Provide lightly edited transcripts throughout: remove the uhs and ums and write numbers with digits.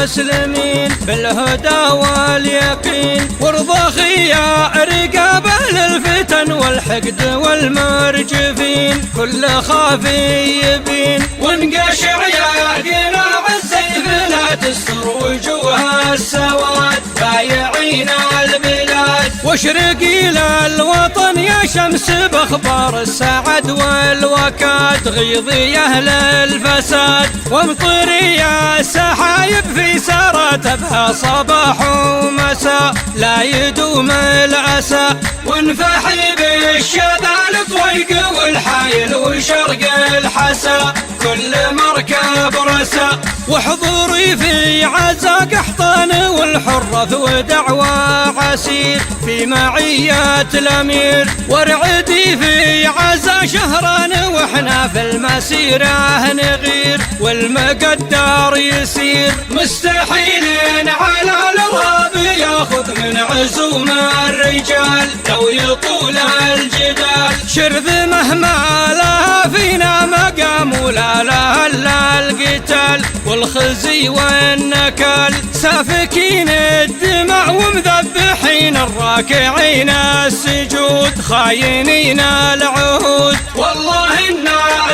المسلمين بالهدى واليقين، وارضى خيار قبل الفتن والحقد والمرجفين، كل خافي يبين وانقشع ياقنا عالسيف لا تستر وجوه السواد بايعين البلاد، واشرقي للوطن يا شمس باخبار السعد والوكاد، غيظي اهل الفساد وامطري يا سحايب في سراتبها صباح ومساء، لا يدوم الاسى وانفحي بالشذا الطويق والحايل وشرق الحسا، كل مركب رسا واحضري في عزا قحطان والحرة ودعوى عسير في معية الأمير، وارعدي في عزا شهران واحنا في المسيرة نغير، والمقدار يسير مستحيل على الراب ياخذ من عزوم الرجال لو يطول الجدال، شرذ مهما لها فينا مقام ولا لها الا القتال، والخزي والنكال سافكين الدماء ومذبحين الراكعين السجود، خاينين العهود والله إن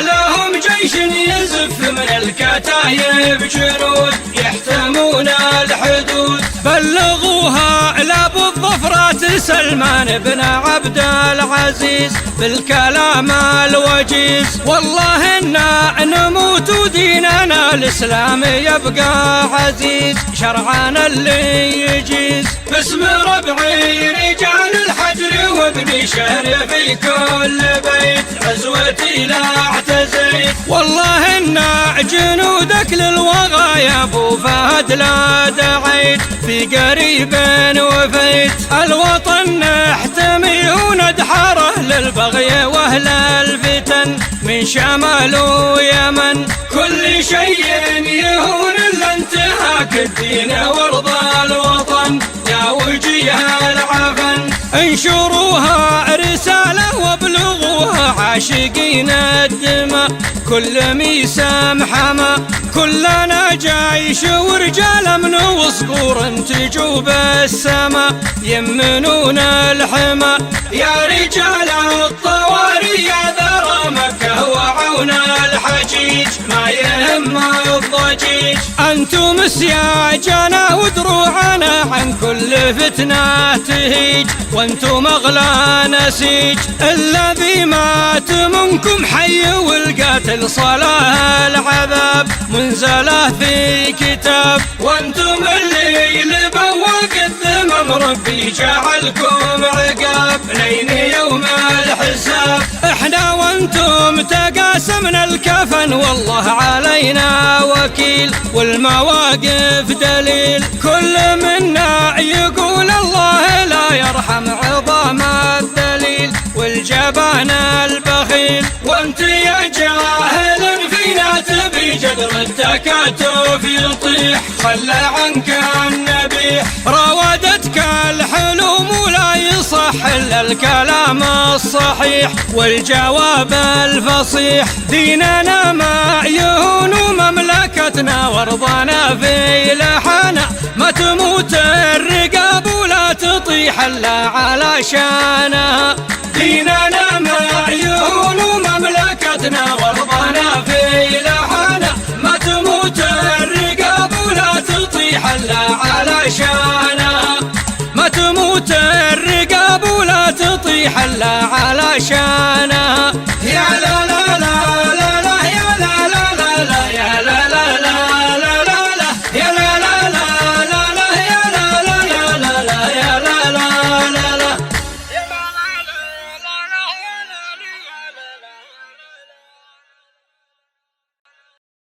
لهم جيش يزف من الكتايب جنود يحتمون الحدود، بلغوها لابو الظفرات سلمان بن عبد العزيز بالكلام الوجيز، والله إنا نموت وديننا الإسلام يبقى عزيز، شرعنا اللي يجيز باسم ربعي رجال الحجر وابن شهر في كل بيت، عزوتي لا اعتزيت والله إنا جنودك للوغى يا ابو فهد لا دعيت، في قريب وفيت الوطن نحتمي وندحره للبغي واهل الفتن من شمال ويمن، كل شيء يهون الا انتهاك الدين وارضى الوطن يا وجيه العفن، انشروها رسالة وابلغوها عاشقين الدماء كل ميسام حما، كلنا جيش ورجال من وصقور انتجوا بالسما يمنون الحما، يا رجال الطواري يا ذرى مكة وعون الحجيج ما يهم الضجيج، انتم سياجنا ودروعنا عن كل فتنة تهيج، وانتم اغلى نسيج الذي مات منكم حي والقاتل صلاه العذاب منزله في كتاب، وانتم اللي لبواق الذمم ربي جعلكم عقاب لين يوم الحساب، احنا وانتم تقاسمنا الكفن والله علينا وكيل، والمواقف دليل كل منا يقول الله لا يرحم عظام الدليل والجبان البخيل، وانت يا جاهل فينا تبي جدر التكاتف يطيح، خلى عنك النبيح راودتك الحلوم ولا يصح الا الكلام الصحيح والجواب الفصيح، ديننا ما يهون مملكتنا وارضنا في لحنا ما تموت الرقاب ولا تطيح الا على شانها، ديننا ما يهون مملكتنا وارضنا في لحنا ما تموت الرقاب ولا تطيح الا على شانها، ما تموت الرقاب ولا تطيح الا على شانها.